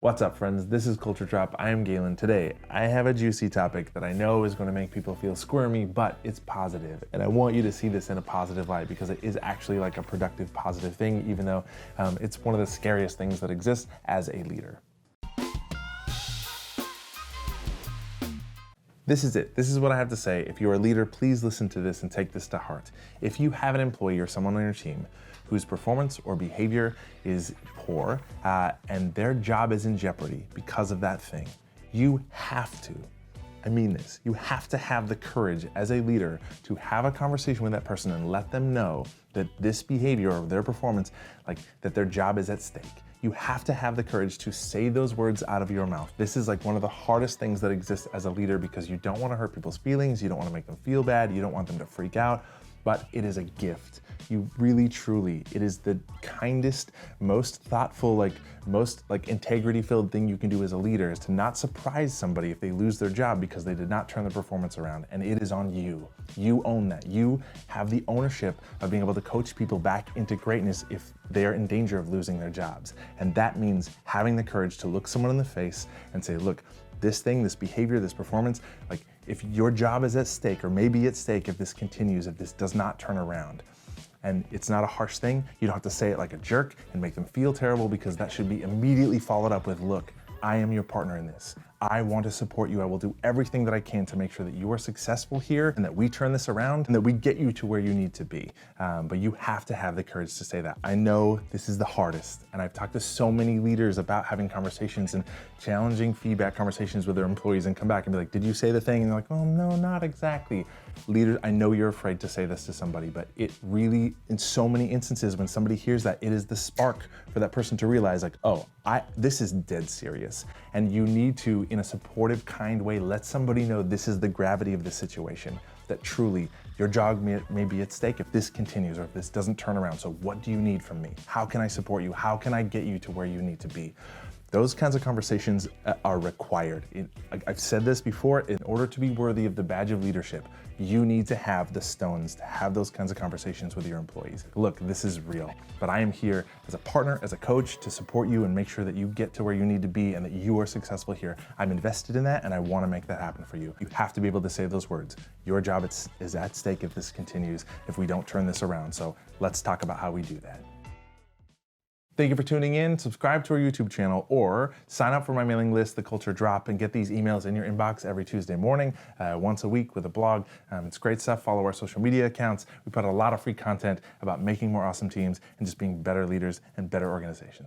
What's up, friends? This is Culture Drop. I am Galen. Today, I have a juicy topic that I know is going to make people feel squirmy, but it's positive. And I want you to see this in a positive light because it is actually like a productive, positive thing, even though it's one of the scariest things that exists as a leader. This is it. This is what I have to say. If you're a leader, please listen to this and take this to heart. If you have an employee or someone on your team whose performance or behavior is poor and their job is in jeopardy because of that thing, you have to, I mean this, you have to have the courage as a leader to have a conversation with that person and let them know that this behavior or their performance, that their job is at stake. You have to have the courage to say those words out of your mouth. This is like one of the hardest things that exists as a leader because you don't want to hurt people's feelings, you don't want to make them feel bad, you don't want them to freak out, but it is a gift. You really, truly, it is the kindest, most thoughtful, most integrity-filled thing you can do as a leader is to not surprise somebody if they lose their job because they did not turn their performance around, and it is on you. You own that. You have the ownership of being able to coach people back into greatness if they are in danger of losing their jobs. And that means having the courage to look someone in the face and say, look, this thing, this behavior, this performance, if your job is at stake or may be at stake if this continues, if this does not turn around. And it's not a harsh thing. You don't have to say it like a jerk and make them feel terrible because that should be immediately followed up with, look, I am your partner in this. I want to support you. I will do everything that I can to make sure that you are successful here and that we turn this around and that we get you to where you need to be. But you have to have the courage to say that. I know this is the hardest, and I've talked to so many leaders about having conversations and challenging feedback conversations with their employees and come back and be like, did you say the thing? And they're like, oh, no, not exactly. Leaders, I know you're afraid to say this to somebody, but it really, in so many instances, when somebody hears that, it is the spark for that person to realize this is dead serious. And you need to, in a supportive, kind way, let somebody know this is the gravity of the situation, that truly your job may be at stake if this continues or if this doesn't turn around. So what do you need from me? How can I support you? How can I get you to where you need to be? Those kinds of conversations are required. I've said this before, in order to be worthy of the badge of leadership, you need to have the stones to have those kinds of conversations with your employees. Look, this is real, but I am here as a partner, as a coach to support you and make sure that you get to where you need to be and that you are successful here. I'm invested in that and I want to make that happen for you. You have to be able to say those words. Your job is at stake if this continues, if we don't turn this around. So let's talk about how we do that. Thank you for tuning in. Subscribe to our YouTube channel or sign up for my mailing list, The Culture Drop, and get these emails in your inbox every Tuesday morning, once a week with a blog. It's great stuff. Follow our social media accounts. We put out a lot of free content about making more awesome teams and just being better leaders and better organizations.